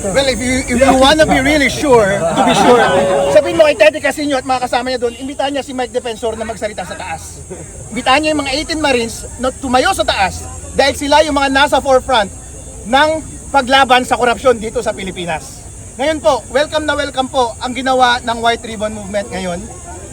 Well, if you wanna be really sure, to be sure, sabihin mo kay Teddy Casino at mga kasama niya doon, imbitahan niya si Mike Defensor na magsalita sa taas. Imbitahan niya yung mga 18 Marines na tumayo sa taas dahil sila yung mga nasa forefront ng paglaban sa korupsyon dito sa Pilipinas. Ngayon po, welcome na welcome po ang ginawa ng White Ribbon Movement ngayon,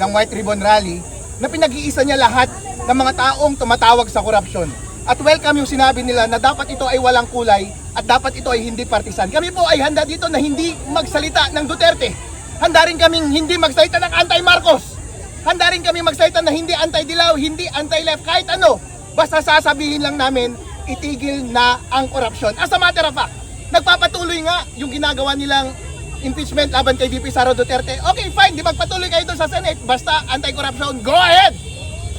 ng White Ribbon Rally, na pinag-iisa niya lahat ng mga taong tumatawag sa korupsyon. At welcome yung sinabi nila na dapat ito ay walang kulay at dapat ito ay hindi partisan. Kami po ay handa dito na hindi magsalita ng Duterte. Handa rin kaming hindi magsalita ng anti-Marcos. Handa rin kaming magsalita na hindi anti-Dilaw, hindi anti-left, kahit ano. Basta sasabihin lang namin, itigil na ang korupsyon. As a matter of fact, nagpapatuloy nga yung ginagawa nilang impeachment laban kay VP Sara Duterte. Okay, fine, di magpatuloy kayo doon sa Senate. Basta anti-corruption, go ahead!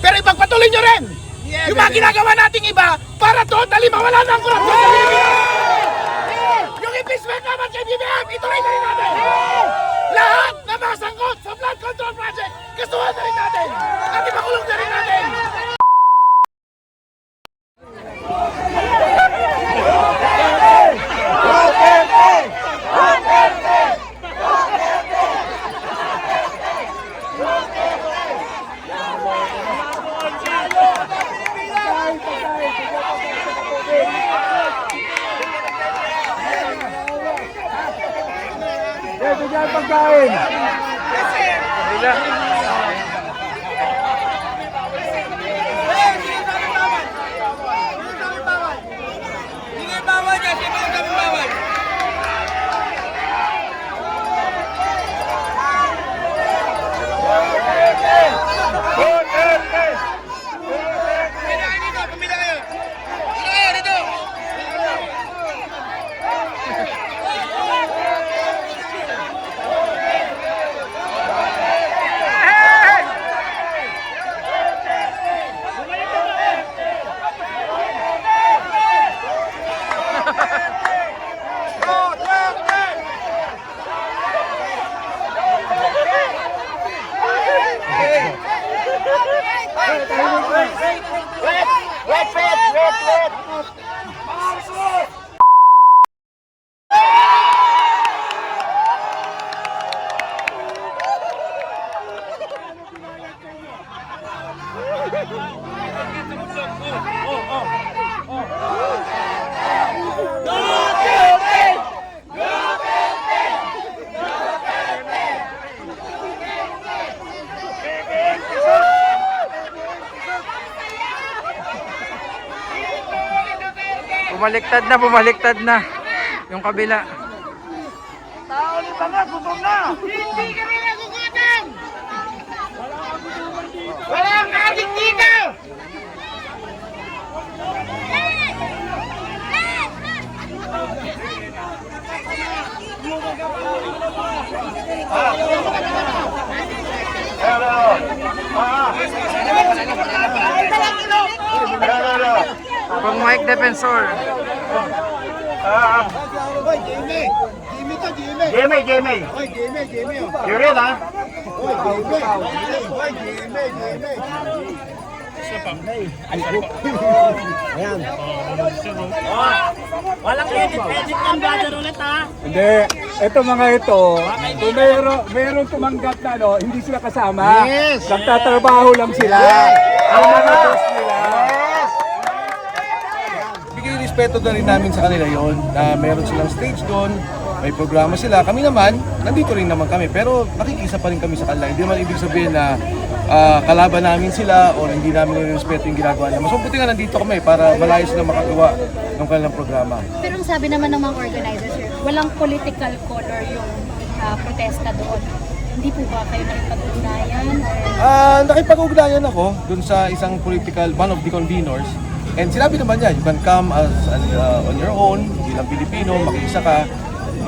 Pero ipagpatuloy nyo rin! Yung mga ginagawa nating iba para totally mawala ng korupsyon sa Pilipinas! Yung impeachment naman kay BBM, ituloy na rin natin! Lahat na masangkot sa flood control project, kasuhan na rin natin! At ipakulong na rin natin! Bigyan pagkain. Bumaliktad na yung kabila. Tao ni Banga, gutom na! Hindi kami nagugutom! Walang adik dito! Pang Mike Defensor. Jimmy. You're in, ha? Walang edit ng brother ulit ha. Hindi. Ito mga ito, kung meron tumanggap na hindi sila kasama. Yes. Nagtatrabaho lang sila. Ang mga boss nila. Bigay respeto na rin namin sa kanila yon na meron silang stage doon, may programa sila. Kami naman, nandito rin naman kami, pero nakikisa pa rin kami sa kanila. Hindi naman ibig sabihin na kalaban namin sila o hindi namin respeto yung ginagawa nila. Mas mabuti nga nandito kami para malayo sila makagawa ng kanilang programa. Pero ang sabi naman ng mga organizers, sir, walang political color yung protesta doon. Hindi po ba kayo nakipag-ugnayan? Nakipag-ugnayan ako dun sa isang political, one of the conveners. And sinabi naman niya, you can come as on your own, bilang Pilipino, makiisa ka.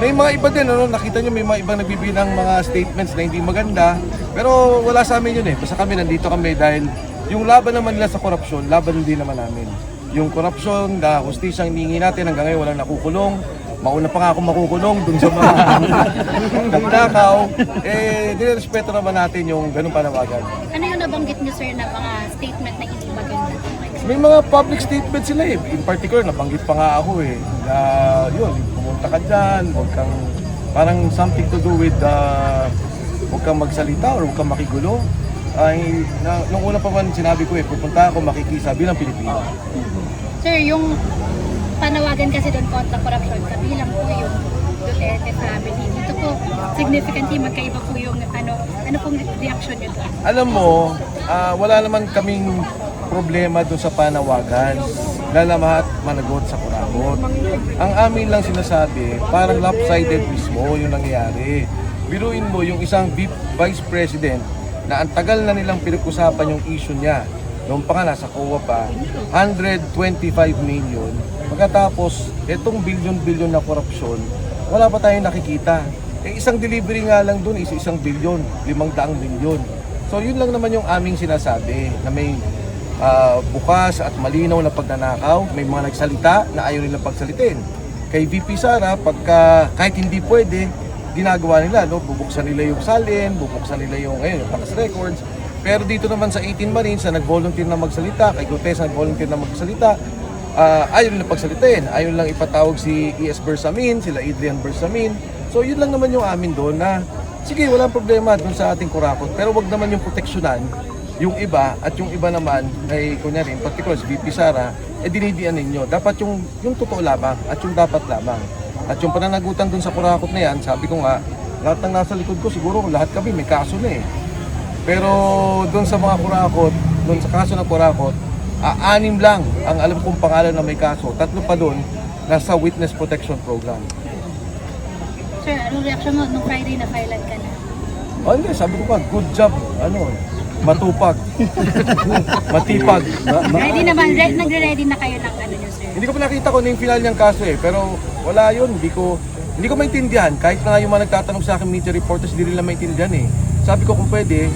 May mga iba din, nakita nyo may mga ibang nagbibigay ng mga statements na hindi maganda. Pero wala sa amin yun eh. Basta kami nandito kami dahil yung laban naman nila sa korupsyon, laban din naman namin. Yung korupsyon, na hustisyang hiningi natin hanggang ngayon walang nakukulong. Mauna pa nga ako makukulong dun sa mga nagnakaw. Nirespeto naman natin yung ganung panawagan. Ano yung nabanggit niyo, sir, na mga statement na hindi maganda? may mga public statement sila eh. In particular, nabanggit pa nga ako eh. Na yun, pumunta ka dyan, huwag kang, parang something to do with, huwag kang magsalita or huwag kang makigulo. Ay, nung una pa man sinabi ko eh, pupunta ako makikisa bilang Pilipino. Sir, yung panawagan kasi doon kontra corruption, kabilang po yung Duterte family. Dito po, significantly magkaiba po yung ano pong reaction nyo doon? Alam mo, wala naman kaming problema doon sa panawagan. Lalamat managot sa kurakot. Ang amin lang sinasabi, parang lopsided mismo yung nangyayari. Biruin mo yung isang vice president na ang tagal na nilang pinag-usapan yung issue niya. Noong pa nga nasa COA pa, 125 million. Pagkatapos, itong bilyon-bilyon na korupsyon, wala pa tayong nakikita. Eh, isang delivery nga lang doon is 1 bilyon, 500 milyon. So yun lang naman yung aming sinasabi na may bukas at malinaw na pagnanakaw, may mga nagsalita na ayaw nilang pagsalitin. Kay VP Sara, kahit hindi pwede, ginagawa nila, no? Bubuksan nila yung salin, bubuksan nila yung tax records. Pero dito naman sa 18 Marines na nag-volunteer na magsalita, kay Gutes na nag-volunteer na magsalita, ayaw nila pagsalitin, ayaw lang ipatawag si ES Bersamin, sila Adrian Bersamin. So yun lang naman yung amin doon na, sige, walang problema doon sa ating kurakot, pero wag naman yung proteksyonan yung iba, at yung iba naman ay kunyari, in particular si VP Sara, dinidian ninyo. Dapat yung totoo lamang at yung dapat lamang. At yung pananagutan dun sa kurakot na yan, sabi ko nga, lahat ng nasa likod ko, siguro lahat kami may kaso na eh. Pero dun sa mga kurakot, dun sa kaso ng kurakot, 6 lang ang alam kong pangalan na may kaso. 3 pa dun, nasa Witness Protection Program. Sir, anong reaction mo nung Friday na filean ka na? Hindi, sabi ko pa, good job, matupag, matipag. Ready naman, nagre-ready na kayo ng nyo, sir? Hindi ko pa nakita kung ano yung final niyang kaso eh, pero wala yun, hindi ko maintindihan. Kahit na yung mga nagtatanong sa akin media reporters, hindi nila maintindihan eh. Sabi ko kung pwede,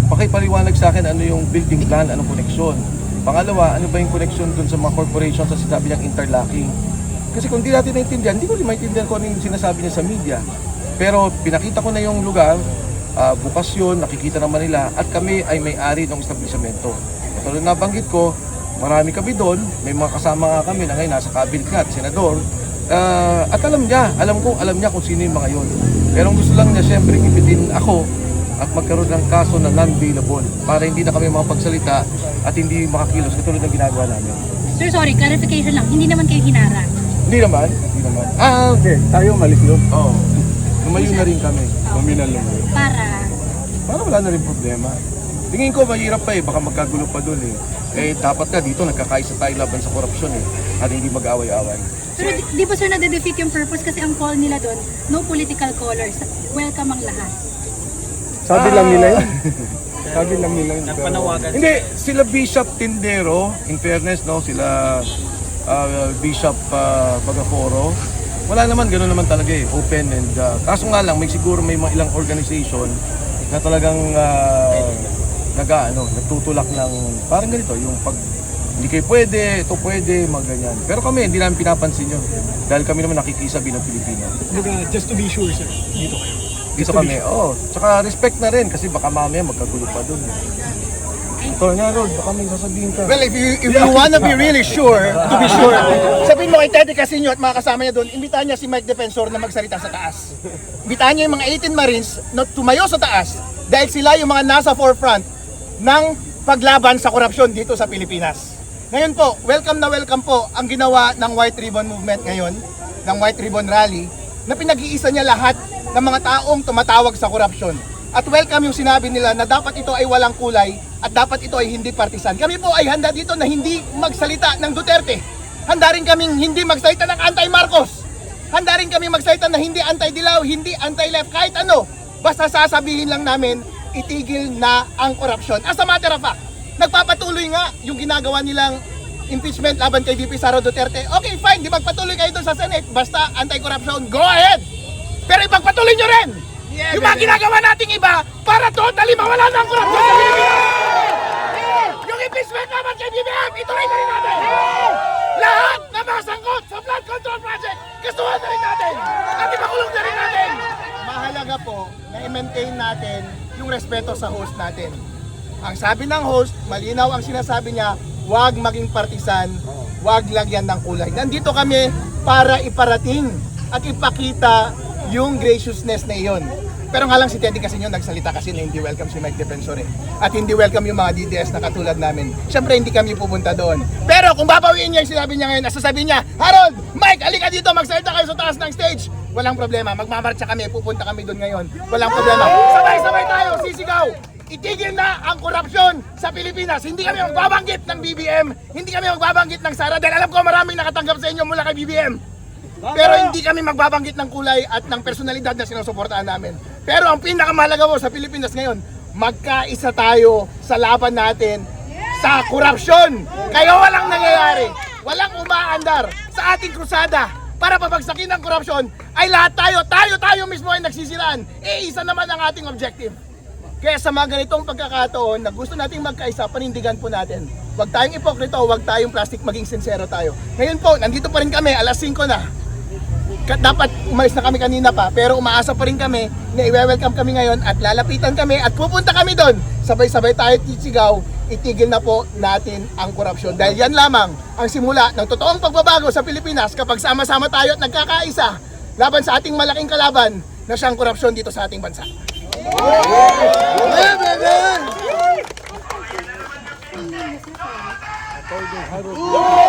pakipaliwanag sa akin ano yung building plan, anong koneksyon. Pangalawa, ano ba yung koneksyon dun sa mga corporations sa sinabi niyang interlocking. Kasi kung hindi natin naintindihan, hindi ko rin maintindihan kung ano yung sinasabi niya sa media. Pero pinakita ko na yung lugar, bukas yun, nakikita naman nila, at kami ay may-ari ng establishmento. Tulad na banggit ko, marami kami doon, may mga kasama nga kami na ngayon nasa cabinet at senador, at alam niya kung sino yung mga yun. Pero ang gusto lang niya, siyempre, ipitin ako at magkaroon ng kaso na non-bailable para hindi na kami makapagsalita at hindi makakilos katulad ng ginagawa namin. Sir, sorry, clarification lang, hindi naman kayo hinarang. Hindi naman. Okay, tayo malis yun. Oo. Lumayo na rin kami. Nominal lang yun. Para wala na rin problema. Tingin ko mahirap pa eh, baka magkagulo pa doon eh. Dapat ka dito, nagkakaisa tayo laban sa korupsyon eh, at hindi mag-away-away. Pero di ba sir nade-defeat yung purpose kasi ang call nila doon, no political colors, welcome ang lahat. Sabi lang nila yun. Sabi lang nila yun. Nagpanawagan. Hindi, sila Bishop Tindero, in fairness, no, sila Bishop Bagaforo, wala naman, gano'n naman talaga eh, open and kaso nga lang, may mga ilang organization na talagang nagtutulak ng parang ganito, yung pag hindi kayo pwede, ito pwede, mga ganyan. Pero kami, hindi namin pinapansin yun dahil kami naman nakikisa bilang Pilipino. Just to be sure, sir, dito kayo. Dito kami, tsaka respect na rin kasi baka mamaya magkagulo pa doon. Ito nga, Rod, baka may sasabihin ka. Well, if you wanna be really sure, to be sure, sabihin mo kay Teddy Casino at mga kasama niya doon, imbitahan niya si Mike Defensor na magsalita sa taas. Imbitahan niya yung mga 18 Marines na tumayo sa taas dahil sila yung mga nasa forefront ng paglaban sa korupsyon dito sa Pilipinas. Ngayon po, welcome na welcome po ang ginawa ng White Ribbon Movement ngayon, ng White Ribbon Rally, na pinag-iisa niya lahat ng mga taong tumatawag sa korupsyon. At welcome yung sinabi nila na dapat ito ay walang kulay at dapat ito ay hindi partisan. Kami po ay handa dito na hindi magsalita ng Duterte. Handa rin kaming hindi magsalita ng anti-Marcos. Handa rin kami magsalita na hindi anti-Dilaw, hindi anti-left, kahit ano. Basta sasabihin lang namin, itigil na ang korupsyon. As a matter of fact, nagpapatuloy nga yung ginagawa nilang impeachment laban kay VP Sara Duterte. Okay, fine, di magpatuloy kayo doon sa Senate. Basta anti-corruption, go ahead! Pero ipagpatuloy nyo rin! Yung mga ginagawa nating iba para totally mawala ng korupsyon sa Pilipinas! Yung impeachment naman kay BBM, ituloy na rin natin! Lahat na masangkot sa flood control project, kasuhan na rin natin! At ipakulong na rin natin! Mahalaga po na i-maintain natin yung respeto sa host natin. Ang sabi ng host, malinaw ang sinasabi niya, wag maging partisan, wag lagyan ng kulay. Nandito kami para iparating at ipakita yung graciousness na iyon. Pero nga lang si Teddy kasi nagsalita kasi na hindi welcome si Mike Defensor eh. At hindi welcome yung mga DDS na katulad namin. Siyempre hindi kami pupunta doon. Pero kung babawiin niya yung sinabi niya ngayon, sasabihin niya, Harold, Mike, halika dito, magsalita kayo sa taas ng stage. Walang problema, magmamarcha kami, pupunta kami doon ngayon. Walang problema. Sabay-sabay tayo, sisigaw. Itigil na ang korupsyon sa Pilipinas. Hindi kami magbabanggit ng BBM, hindi kami magbabanggit ng Sara dahil alam ko maraming nakatanggap sa inyo mula kay BBM. Pero hindi kami magbabanggit ng kulay at ng personalidad na sinusuportahan namin. Pero ang pinakamahalaga mo sa Pilipinas ngayon, magkaisa tayo sa laban natin sa korupsyon. Kaya walang nangyayari, walang umaandar sa ating krusada para pabagsakin ang korupsyon ay lahat tayo mismo ay nagsisiraan. Isa naman ang ating objective. Kaya sa mga ganitong pagkakataon na gusto nating magkaisa, panindigan po natin. Huwag tayong ipokrito, huwag tayong plastic, maging sincero tayo. Ngayon po, nandito pa rin kami, alas 5 na. Dapat umalis na kami kanina pa, pero umaasa pa rin kami na i-welcome kami ngayon at lalapitan kami at pupunta kami doon. Sabay-sabay tayo tisigaw, itigil na po natin ang korupsyon. Dahil yan lamang ang simula ng totoong pagbabago sa Pilipinas kapag sama-sama tayo at nagkakaisa laban sa ating malaking kalaban na siyang korupsyon dito sa ating bansa. Amen!